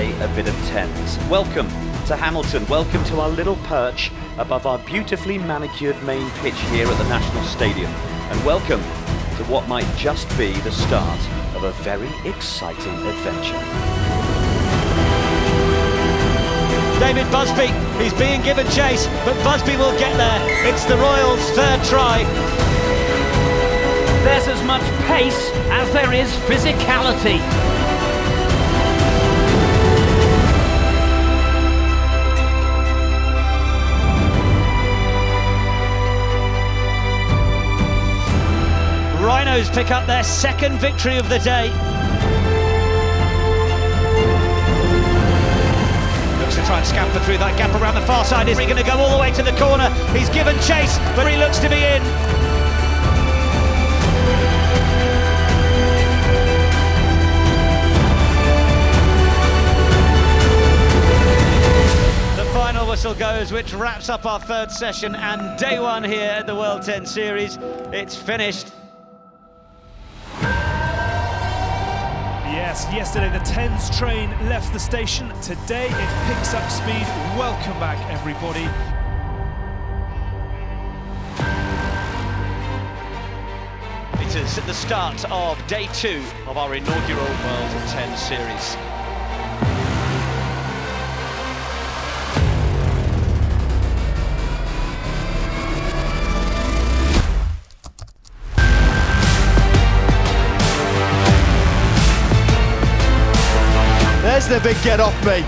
play a bit of tens. Welcome to Hamilton, welcome to our little perch above our beautifully manicured main pitch here at the National Stadium, and welcome to what might just be the start of a very exciting adventure. David Busby, he's being given chase, but Busby will get there. It's the Royals' third try. There's as much pace as there is physicality. Rhinos pick up their second victory of the day. Looks to try and scamper through that gap around the far side. Is he going to go all the way to the corner? He's given chase, but he looks to be in. The final whistle goes, which wraps up our third session and day one here at the World 10 Series. It's finished. Yes, yesterday the Tens train left the station. Today it picks up speed. Welcome back, everybody. It is the start of day two of our inaugural World 10 Series. There's the big get off me.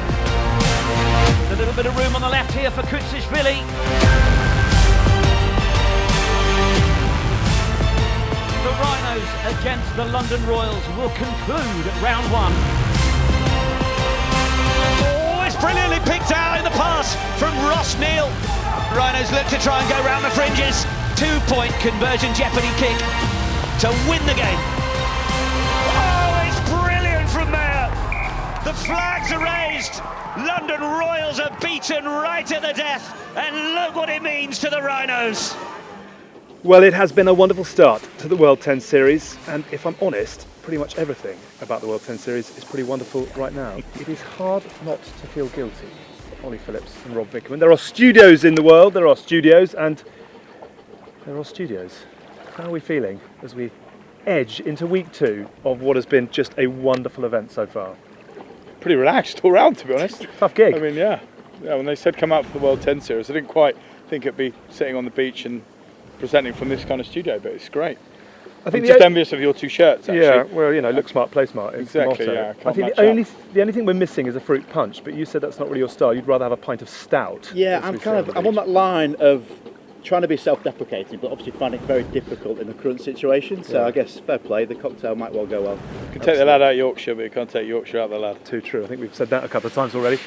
There's a little bit of room on the left here for Kutsishvili. The Rhinos against the London Royals will conclude round one. Oh, it's brilliantly picked out in the pass from Ross Neal. Rhinos look to try and go round the fringes. 2-point conversion jeopardy kick to win the game. Oh, it's brilliant from there. The flags are raised. London Royals are beaten right at the death. And look what it means to the Rhinos. Well, it has been a wonderful start to the World 10 Series, and if I'm honest, pretty much everything about the World 10 Series is pretty wonderful right now. It is hard not to feel guilty for Ollie Phillips and Rob Vickerman. There are studios in the world, there are studios, and there are studios. How are we feeling as we edge into week two of what has been just a wonderful event so far? Pretty relaxed all round, to be honest. Tough gig. I mean, yeah, when they said come out for the World 10 Series, I didn't quite think it'd be sitting on the beach and presenting from this kind of studio, but it's great. I'm just envious of your two shirts, actually. Yeah, well, you know, look smart, play smart. It's exactly, the motto. yeah. I think the only thing we're missing is a fruit punch, but you said that's not really your style. You'd rather have a pint of stout. Yeah, I'm on that line of trying to be self-deprecating, but obviously finding it very difficult in the current situation. So I guess fair play, the cocktail might well go well. You can take the lad out of Yorkshire, but you can't take Yorkshire out of the lad. Too true. I think we've said that a couple of times already.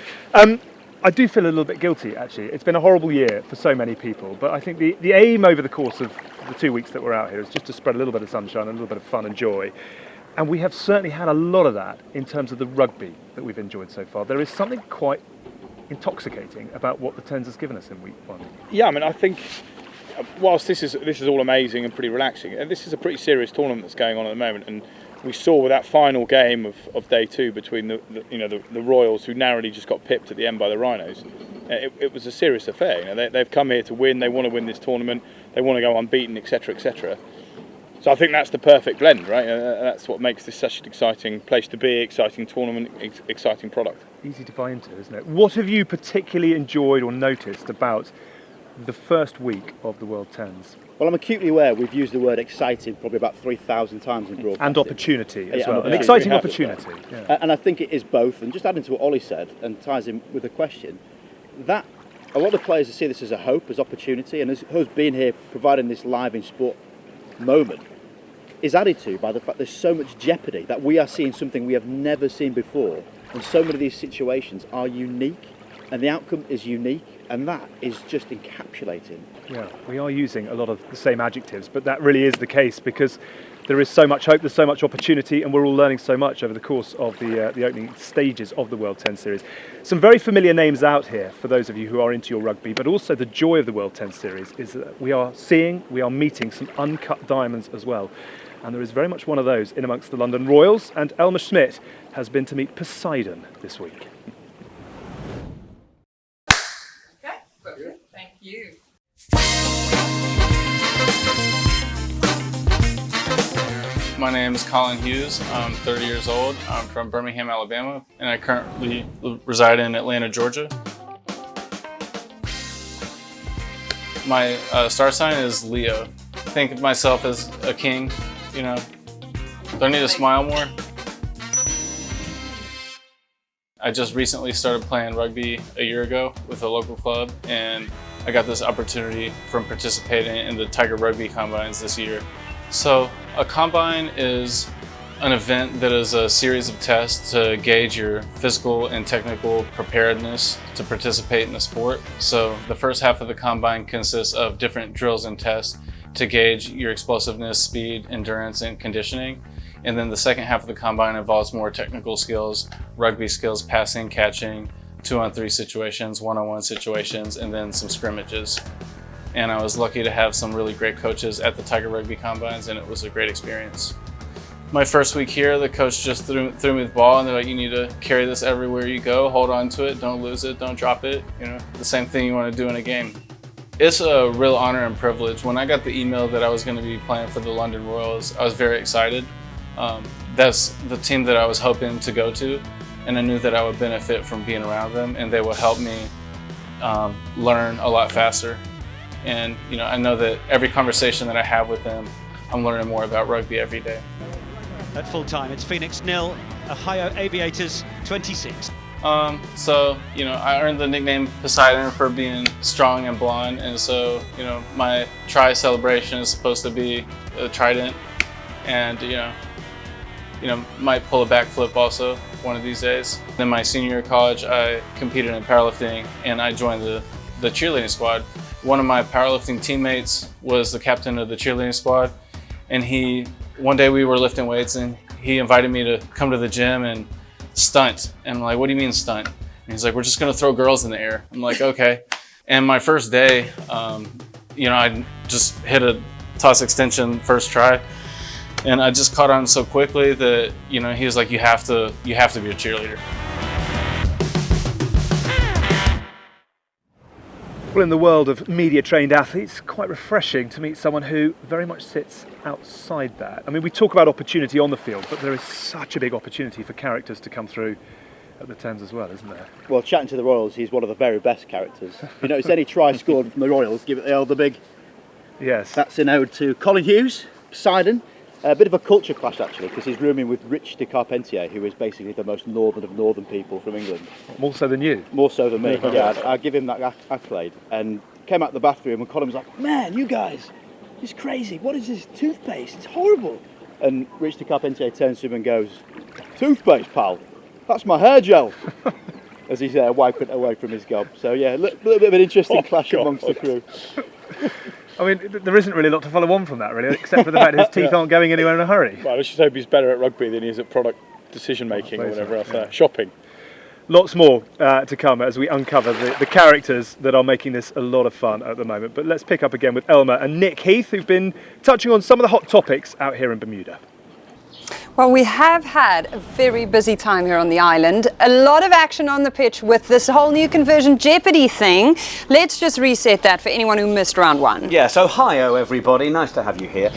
I do feel a little bit guilty, actually. It's been a horrible year for so many people, but I think the aim over the course of the 2 weeks that we're out here is just to spread a little bit of sunshine, a little bit of fun and joy. And we have certainly had a lot of that in terms of the rugby that we've enjoyed so far. There is something quite intoxicating about what the Tens has given us in week one. Yeah, I mean, I think whilst this is all amazing and pretty relaxing, and this is a pretty serious tournament that's going on at the moment, and we saw with that final game of day two between the Royals, who narrowly just got pipped at the end by the Rhinos. It was a serious affair. You know, they've come here to win. They want to win this tournament. They want to go unbeaten, etc., etc. So I think that's the perfect blend, right? That's what makes this such an exciting place to be, exciting tournament, exciting product. Easy to buy into, isn't it? What have you particularly enjoyed or noticed about the first week of the World Tens? Well, I'm acutely aware we've used the word exciting probably about 3,000 times in broadcasting. And opportunity as well. And An exciting opportunity. Yeah. And I think it is both. And just adding to what Ollie said, and ties in with the question, that a lot of players see this as a hope, as opportunity, and as us being here, providing this live in sport moment, is added to by the fact there's so much jeopardy that we are seeing something we have never seen before. And so many of these situations are unique, and the outcome is unique, and that is just encapsulating. Yeah, we are using a lot of the same adjectives, but that really is the case because there is so much hope, there's so much opportunity, and we're all learning so much over the course of the opening stages of the World 10 Series. Some very familiar names out here for those of you who are into your rugby, but also the joy of the World 10 Series is that we are meeting some uncut diamonds as well. And there is very much one of those in amongst the London Royals, and Elma Smit has been to meet Poseidon this week. Thank you. My name is Colin Hughes. I'm 30 years old. I'm from Birmingham, Alabama, and I currently reside in Atlanta, Georgia. My star sign is Leo. I think of myself as a king, you know. Do I need to smile more? I just recently started playing rugby a year ago with a local club, and I got this opportunity from participating in the Tiger Rugby Combines this year. So a combine is an event that is a series of tests to gauge your physical and technical preparedness to participate in the sport. So the first half of the combine consists of different drills and tests to gauge your explosiveness, speed, endurance, and conditioning. And then the second half of the combine involves more technical skills, rugby skills, passing, catching, 2-on-3 situations, 1-on-1 situations, and then some scrimmages. And I was lucky to have some really great coaches at the Tiger Rugby Combines, and it was a great experience. My first week here, the coach just threw me the ball, and they're like, you need to carry this everywhere you go, hold on to it, don't lose it, don't drop it, you know, the same thing you want to do in a game. It's a real honor and privilege. When I got the email that I was going to be playing for the London Royals, I was very excited. That's the team that I was hoping to go to, and I knew that I would benefit from being around them, and they would help me learn a lot faster. And you know, I know that every conversation that I have with them, I'm learning more about rugby every day. At full time, it's Phoenix 0, Ohio Aviators 26. So, you know, I earned the nickname Poseidon for being strong and blonde, and so, you know, my try celebration is supposed to be a trident, and you know, might pull a backflip also one of these days. Then my senior year of college, I competed in powerlifting, and I joined the cheerleading squad. One of my powerlifting teammates was the captain of the cheerleading squad, and one day we were lifting weights, and he invited me to come to the gym and stunt. And I'm like, what do you mean stunt? And he's like, we're just gonna throw girls in the air. I'm like, okay. And my first day, you know, I just hit a toss extension first try, and I just caught on so quickly that, you know, he was like, you have to be a cheerleader. Well, in the world of media-trained athletes, quite refreshing to meet someone who very much sits outside that. I mean, we talk about opportunity on the field, but there is such a big opportunity for characters to come through at the Tens as well, isn't there? Well, chatting to the Royals, he's one of the very best characters. If you notice any try scored from the Royals, give it the big. Yes. That's an ode to Colin Hughes, Poseidon. A bit of a culture clash actually, because he's rooming with Rich de Carpentier, who is basically the most northern of northern people from England. More so than you? More so than me, yeah. I give him that accolade. And came out the bathroom and Colin was like, man, you guys, it's crazy. What is this toothpaste? It's horrible. And Rich de Carpentier turns to him and goes, toothpaste, pal? That's my hair gel. As he's wiping it away from his gob. So yeah, a little bit of an interesting clash amongst the crew. I mean, there isn't really a lot to follow on from that, really, except for the fact his teeth aren't going anywhere in a hurry. Well, let's just hope he's better at rugby than he is at product decision making or whatever else. Shopping. Lots more to come as we uncover the characters that are making this a lot of fun at the moment. But let's pick up again with Elma and Nick Heath, who've been touching on some of the hot topics out here in Bermuda. Well, we have had a very busy time here on the island. A lot of action on the pitch with this whole new conversion jeopardy thing. Let's just reset that for anyone who missed round one. Yes, Ohio everybody, nice to have you here.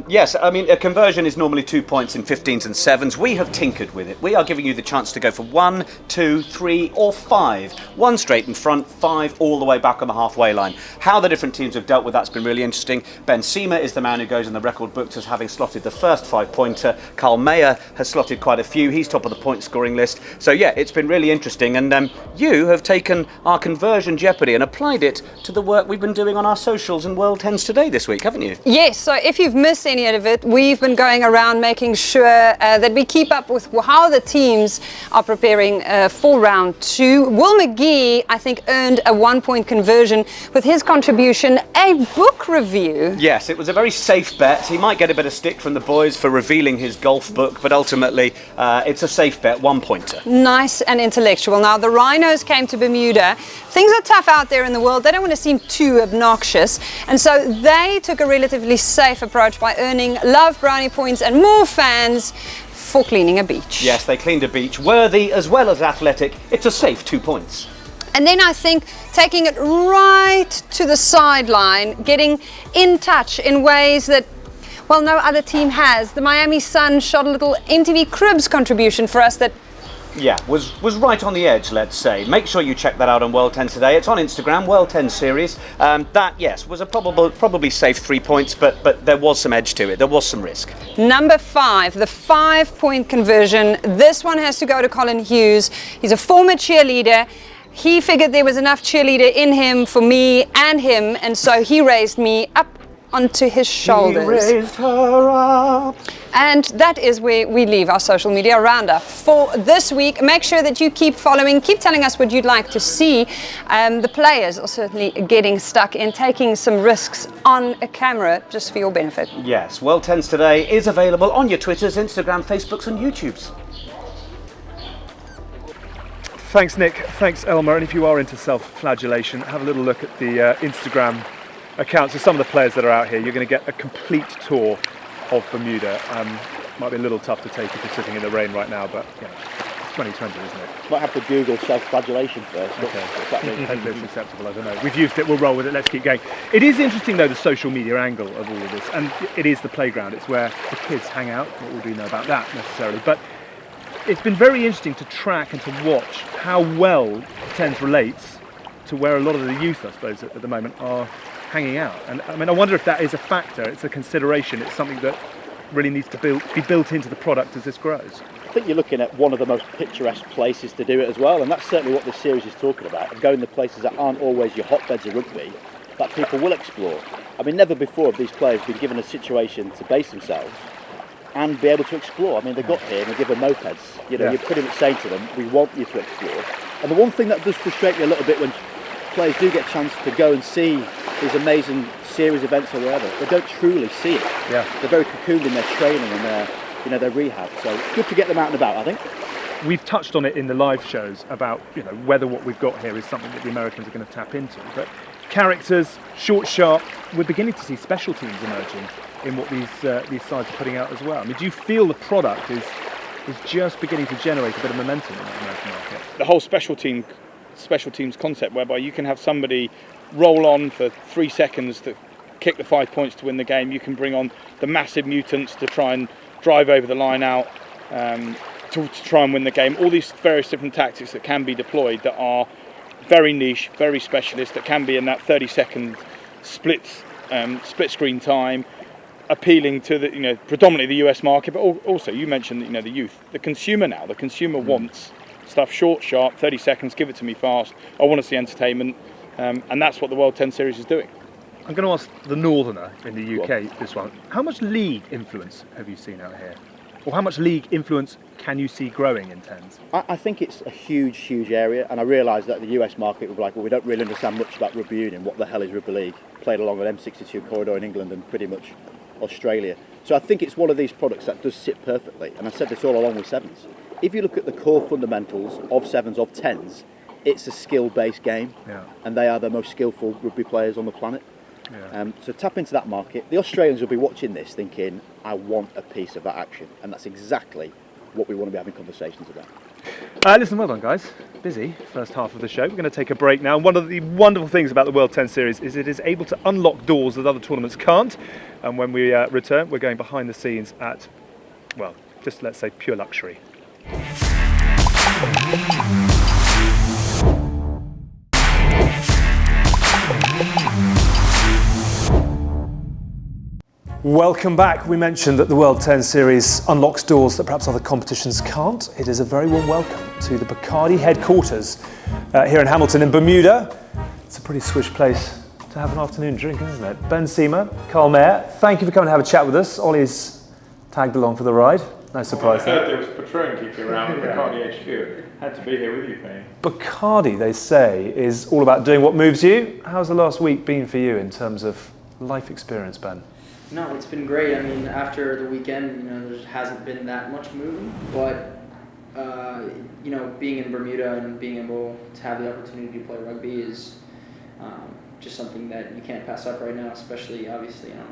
Yes, I mean a conversion is normally 2 points in 15s and 7s. We have tinkered with it. We are giving you the chance to go for 1, 2, 3 or 5. 1 straight in front, 5 all the way back on the halfway line. How the different teams have dealt with that's been really interesting. Ben Seamer is the man who goes in the record books as having slotted the first 5-pointer. Carl Mayer has slotted quite a few. He's top of the point scoring list. So yeah, it's been really interesting. And you have taken our conversion jeopardy and applied it to the work we've been doing on our socials and World Tens Today this week, haven't you? Yes, so if you've missed any of it, we've been going around making sure that we keep up with how the teams are preparing for round 2. Will McGee, I think, earned a 1-point conversion with his contribution, a book review. Yes, it was a very safe bet. He might get a bit of stick from the boys for revealing his golf book, but ultimately it's a safe bet, 1-pointer. Nice and intellectual. Now, the Rhinos came to Bermuda. Things are tough out there in the world. They don't want to seem too obnoxious. And so they took a relatively safe approach by earning love brownie points and more fans for cleaning a beach. Yes, they cleaned a beach. Worthy as well as athletic. It's a safe 2 points. And then I think taking it right to the sideline, getting in touch in ways that, well, no other team has. The Miami Sun shot a little MTV Cribs contribution for us that, yeah, was right on the edge, let's say. Make sure you check that out on World 10 today. It's on Instagram, World 10 series. That, yes, was a probably safe 3 points, but there was some edge to it. There was some risk. Number 5, the 5-point conversion. This one has to go to Colin Hughes. He's a former cheerleader. He figured there was enough cheerleader in him for me and him, and so he raised me up onto his shoulders. He raised her up. And that is where we leave our social media roundup for this week. Make sure that you keep following, keep telling us what you'd like to see. The players are certainly getting stuck in taking some risks on a camera just for your benefit. Yes, World 10s today is available on your Twitters, Instagram, Facebooks and YouTubes. Thanks, Nick. Thanks, Elma. And if you are into self-flagellation, have a little look at the Instagram accounts of some of the players that are out here. You're going to get a complete tour of Bermuda. Might be a little tough to take if you're sitting in the rain right now, but yeah, it's 2020, isn't it? Might have to Google self-flagellation first. Okay. Hopefully it's acceptable, I don't know. We've used it, we'll roll with it, let's keep going. It is interesting though, the social media angle of all of this, and it is the playground. It's where the kids hang out. What all do you know about that necessarily? But it's been very interesting to track and to watch how well Tens relates to where a lot of the youth, I suppose, at the moment are hanging out. And I mean, I wonder if that is a factor, it's a consideration, it's something that really needs to be built into the product as this grows. I think you're looking at one of the most picturesque places to do it as well, and that's certainly what this series is talking about, going to places that aren't always your hotbeds of rugby, that people will explore. I mean, never before have these players been given a situation to base themselves and be able to explore. I mean, they got here and they give them mopeds. You know, You're pretty much saying to them, we want you to explore. And the one thing that does frustrate me a little bit when players do get a chance to go and see these amazing series events or whatever, they don't truly see it. Yeah. They're very cocooned in their training and their rehab. So it's good to get them out and about, I think. We've touched on it in the live shows about whether what we've got here is something that the Americans are going to tap into. But characters, short, sharp, we're beginning to see special teams emerging in what these sides are putting out as well. I mean, do you feel the product is just beginning to generate a bit of momentum in that American market? The whole special teams concept, whereby you can have somebody roll on for 3 seconds to kick the 5 points to win the game. You can bring on the massive mutants to try and drive over the line out to try and win the game. All these various different tactics that can be deployed that are very niche, very specialist, that can be in that 30-second split screen time, appealing to the predominantly the US market, but also you mentioned the youth, the consumer now. The consumer wants stuff short, sharp, 30 seconds, give it to me fast. I want to see entertainment, and that's what the World 10 Series is doing. I'm going to ask the Northerner in the UK this one. How much league influence have you seen out here? Or how much league influence can you see growing in Tens? I think it's a huge, huge area, and I realise that the US market will be like, well, we don't really understand much about rugby union. What the hell is rugby league? Played along an M62 corridor in England and pretty much Australia. So I think it's one of these products that does sit perfectly, and I said this all along with sevens. If you look at the core fundamentals of sevens, of tens, it's a skill-based game, and they are the most skillful rugby players on the planet. So tap into that market. The Australians will be watching this thinking, I want a piece of that action, and that's exactly what we want to be having conversations about. Listen, well done guys. Busy first half of the show. We're going to take a break now. One of the wonderful things about the World 10 Series is it is able to unlock doors that other tournaments can't, and when we return we're going behind the scenes at, well, just let's say pure luxury. Welcome back. We mentioned that the World 10 Series unlocks doors that perhaps other competitions can't. It is a very warm welcome to the Bacardi headquarters here in Hamilton in Bermuda. It's a pretty swish place to have an afternoon drink, isn't it? Ben Seamer, Carl Mayer, thank you for coming to have a chat with us. Ollie's tagged along for the ride. No surprise there. I heard there was Patron keeping around at Bacardi HQ. Had to be here with you, Payne. Bacardi, they say, is all about doing what moves you. How's the last week been for you in terms of life experience, Ben? No, it's been great. I mean, after the weekend, there hasn't been that much moving, but being in Bermuda and being able to have the opportunity to play rugby is just something that you can't pass up right now, especially obviously in a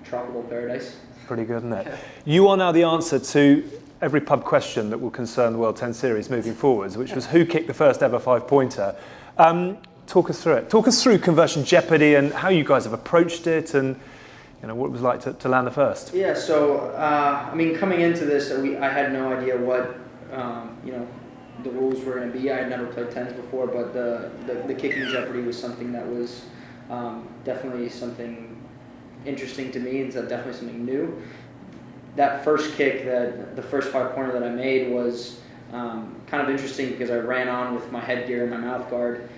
tropical paradise. Pretty good, isn't it? You are now the answer to every pub question that will concern the World 10 Series moving forwards, which was who kicked the first ever 5-pointer. Talk us through it. Talk us through Conversion Jeopardy and how you guys have approached it, and what it was like to land the first. Yeah, so I mean, coming into this, I had no idea what the rules were going to be. I had never played tens before, but the kicking Jeopardy was something that was definitely something interesting to me, and definitely something new. That first kick, the first 5-pointer that I made was kind of interesting because I ran on with my headgear and my mouth guard,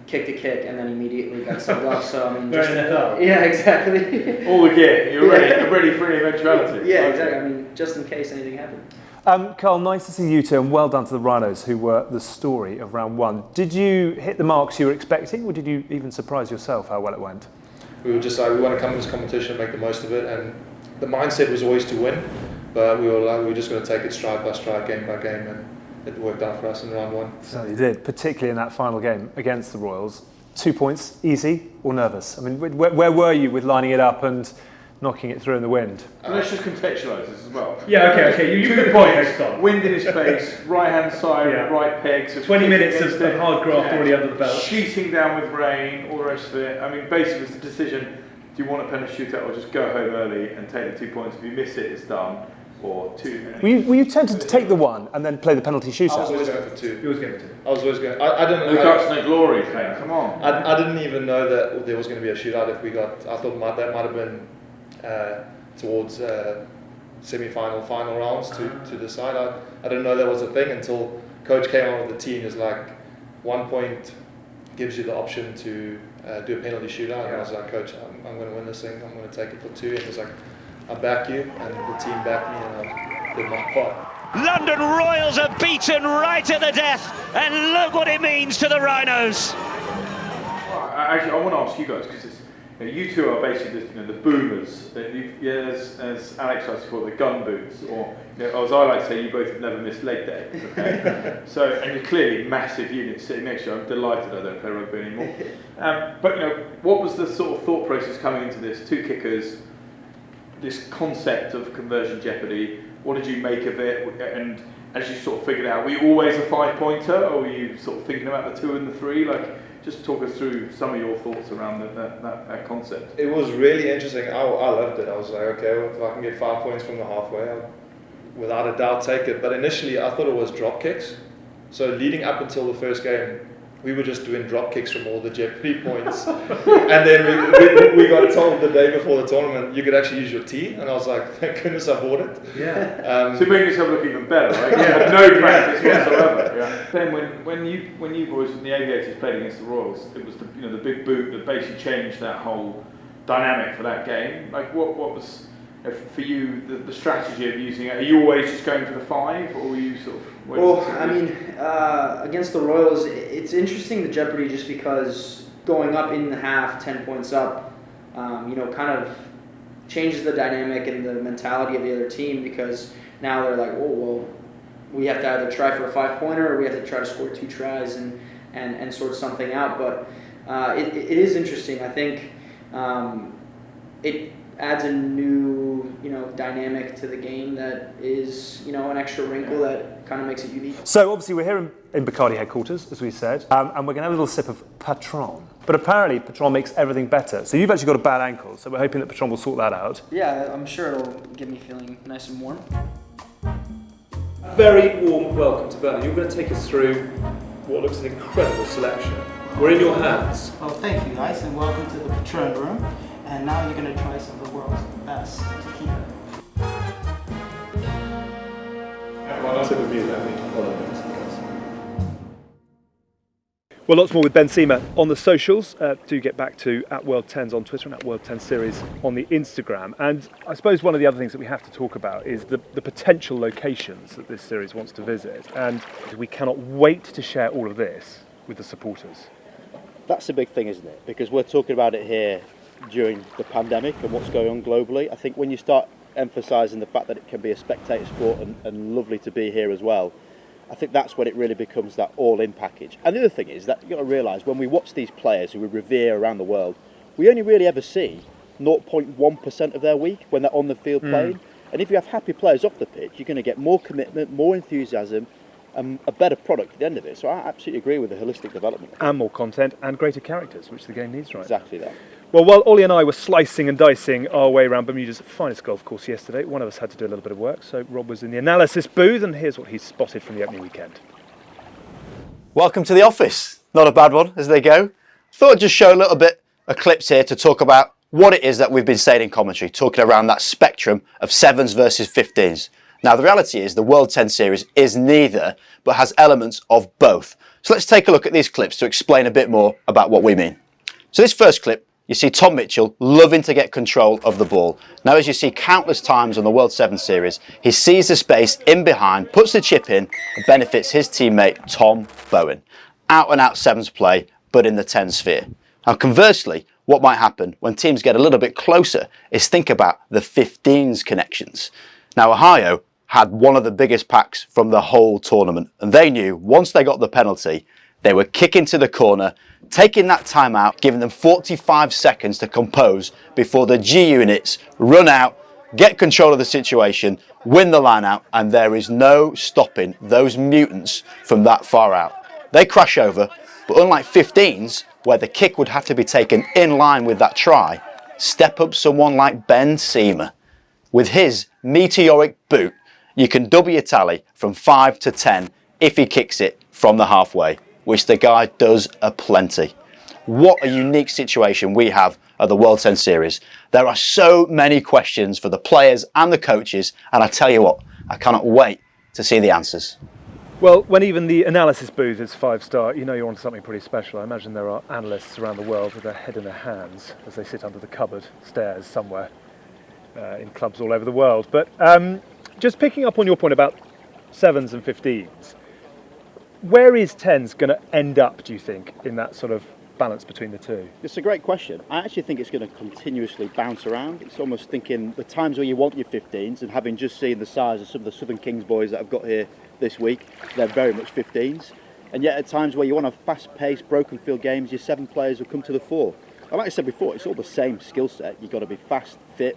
kicked a kick, and then immediately got subbed off. So I mean, very NFL. Yeah, exactly. All the gear, you're ready. You're ready for any eventuality. Yeah, exactly. I mean, just in case anything happened. Carl, nice to see you two, and well done to the Rhinos, who were the story of round one. Did you hit the marks you were expecting, or did you even surprise yourself how well it went? We were just like, we want to come to this competition, make the most of it, and the mindset was always to win, but we were just going to take it stride by stride, game by game, and it worked out for us in round one. So you did, particularly in that final game against the Royals. 2 points, easy or nervous? I mean, where were you with lining it up and knocking it through in the wind? Let's just contextualise this as well. Yeah, okay. You good point next time. Wind in his face, right hand side, right pegs. 20 minutes of hard graft already under the belt. Sheeting down with rain, all the rest of it. I mean, basically it's the decision, do you want a penalty shootout or just go home early and take the 2 points? If you miss it, it's done. Or two. Were you tempted to take the one and then play the penalty shootout? I was always going for two. You was going for two. I was always going. I didn't. No guts, no glory, Payne. Come on. I didn't even know that there was going to be a shootout. If we got, I thought that might have been towards semi-final, final rounds to decide. I didn't know that was a thing until Coach came on with the team. Is like 1 point gives you the option to do a penalty shootout. And I was like, Coach, I'm going to win this thing. I'm going to take it for two. And he was like, I back you, and the team backed me, and I did my part. London Royals are beaten right at the death, and look what it means to the Rhinos. Actually, I want to ask you guys, because you two are basically the boomers. As Alex likes to call it, the gun boots, or as I like to say, you both have never missed leg day. Okay? And you're clearly massive units sitting next to you. I'm delighted I don't play rugby anymore. But what was the sort of thought process coming into this? Two kickers. This concept of Conversion Jeopardy, what did you make of it? And as you sort of figured out, were you always a 5-pointer, or were you sort of thinking about the 2 and the 3? Just talk us through some of your thoughts around that concept. It was really interesting. I loved it. I was like, okay, well, if I can get 5 points from the halfway, I'll without a doubt take it. But initially, I thought it was drop kicks. So leading up until the first game, we were just doing drop kicks from all the Jeopardy points. And then we got told the day before the tournament, you could actually use your tee. And I was like, thank goodness I bought it. Yeah. So you made yourself look even better, right? You had no practice whatsoever. Yeah. Then when you boys from the Aviators played against the Royals, it was the big boot that basically changed that whole dynamic for that game. What was for you the strategy of using it? Are you always just going for the 5, or were you sort of? Well, I mean, against the Royals, it's interesting, the Jeopardy, just because going up in the half, 10 points up, kind of changes the dynamic and the mentality of the other team, because now they're like, oh, well, we have to either try for a 5-pointer or we have to try to score 2 tries and sort something out. But it is interesting. I think it adds a new dynamic to the game that is an extra wrinkle that kind of makes it unique. So obviously we're here in Bacardi headquarters, as we said, and we're going to have a little sip of Patron. But apparently Patron makes everything better. So you've actually got a bad ankle, so we're hoping that Patron will sort that out. Yeah, I'm sure it'll get me feeling nice and warm. Very warm welcome to Berlin. You're going to take us through what looks an incredible selection. We're in your hands. Well, thank you guys, and welcome to the Patron room. And now you're going to try some of the world's best tequila. Well, lots more with Ben Seamer on the socials. Do get back to @World10s on Twitter and @World10Series on the Instagram. And I suppose one of the other things that we have to talk about is the potential locations that this series wants to visit. And we cannot wait to share all of this with the supporters. That's the big thing, isn't it? Because we're talking about it here during the pandemic and what's going on globally. I think when you start emphasising the fact that it can be a spectator sport and lovely to be here as well, I think that's when it really becomes that all-in package. And the other thing is that you've got to realise when we watch these players who we revere around the world, we only really ever see 0.1% of their week when they're on the field playing. And if you have happy players off the pitch, you're going to get more commitment, more enthusiasm, a better product at the end of it. So I absolutely agree with the holistic development. And more content and greater characters, which the game needs right now. Exactly that. Well, while Ollie and I were slicing and dicing our way around Bermuda's finest golf course yesterday, one of us had to do a little bit of work, so Rob was in the analysis booth, and here's what he spotted from the opening weekend. Welcome to the office. Not a bad one as they go. Thought I'd just show a little bit of clips here to talk about what it is that we've been saying in commentary, talking around that spectrum of 7s versus 15s. Now, the reality is the World 10 Series is neither, but has elements of both. So let's take a look at these clips to explain a bit more about what we mean. So this first clip, you see Tom Mitchell loving to get control of the ball. Now, as you see countless times on the World 7 Series, he sees the space in behind, puts the chip in, and benefits his teammate Tom Bowen. Out and out 7s play, but in the 10 sphere. Now, conversely, what might happen when teams get a little bit closer is think about the 15s connections. Now, Ohio had one of the biggest packs from the whole tournament, and they knew once they got the penalty, they were kicking to the corner, taking that time out, giving them 45 seconds to compose before the G units run out, get control of the situation, win the line out, and there is no stopping those mutants from that far out. They crash over, but unlike 15s, where the kick would have to be taken in line with that try, step up someone like Ben Seamer. With his meteoric boot, you can double your tally from 5 to 10 if he kicks it from the halfway, which the guy does aplenty. What a unique situation we have at the World 10 Series. There are so many questions for the players and the coaches, and I tell you what, I cannot wait to see the answers. Well, when even the analysis booth is 5-star, you know you're onto something pretty special. I imagine there are analysts around the world with their head in their hands as they sit under the cupboard stairs somewhere in clubs all over the world. But just picking up on your point about 7s and 15s, where is 10s going to end up, do you think, in that sort of balance between the two? It's a great question. I actually think it's going to continuously bounce around. It's almost thinking the times where you want your 15s, and having just seen the size of some of the Southern Kings boys that I've got here this week, they're very much 15s. And yet at times where you want a fast-paced, broken field games, your 7 players will come to the fore. And like I said before, it's all the same skill set. You've got to be fast, fit,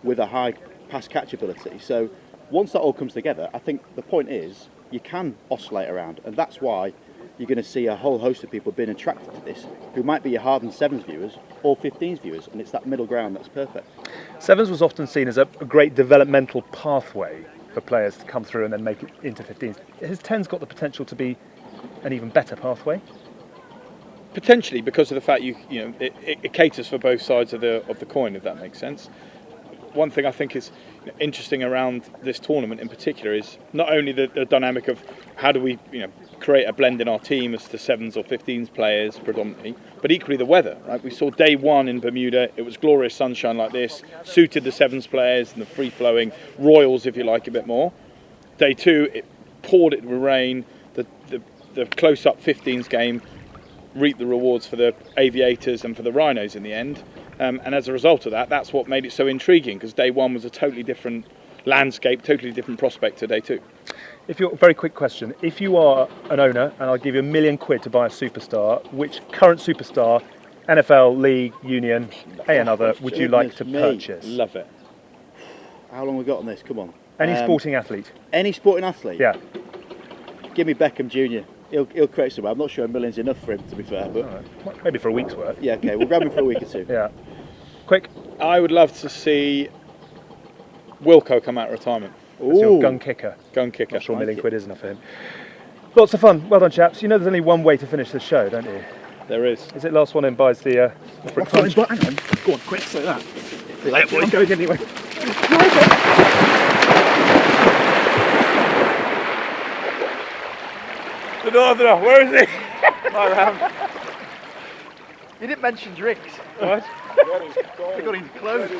with a high pass-catch ability. So once that all comes together, I think the point is you can oscillate around, and that's why you're going to see a whole host of people being attracted to this, who might be your hardened 7s viewers or 15s viewers, and it's that middle ground that's perfect. 7s was often seen as a great developmental pathway for players to come through and then make it into 15s. Has 10s got the potential to be an even better pathway? Potentially, because of the fact it caters for both sides of the coin, if that makes sense. One thing I think is interesting around this tournament in particular is not only the dynamic of how do we create a blend in our team as to 7s or 15s players predominantly, but equally the weather. Right? We saw day 1 in Bermuda, it was glorious sunshine like this, suited the 7s players and the free-flowing Royals, if you like, a bit more. Day 2, it poured it with rain, the close-up 15s game reaped the rewards for the Aviators and for the Rhinos in the end. And as a result of that, that's what made it so intriguing, because day 1 was a totally different landscape, totally different prospect to day 2. Very quick question. If you are an owner, and I'll give you £1 million to buy a superstar, which current superstar, NFL, league, union, another, would you like to purchase? Love it. How long have we got on this? Come on. Any sporting athlete? Any sporting athlete? Yeah. Give me Beckham Jr. He'll create some. I'm not sure $1 million's enough for him, to be fair, but right. Maybe for a week's work. Yeah, okay. We'll grab him for a week or two. Yeah. Quick. I would love to see Wilco come out of retirement. As your gun kicker. Gun kicker. Not sure £1 million is enough for him. Lots of fun. Well done, chaps. You know there's only one way to finish the show, don't you? There is. Is it last one in buys the front punch? Hang on. Go on, quick, say that. I'm going anyway. The Northerner, where is he? Not around. You didn't mention drinks. What? I got him clothes.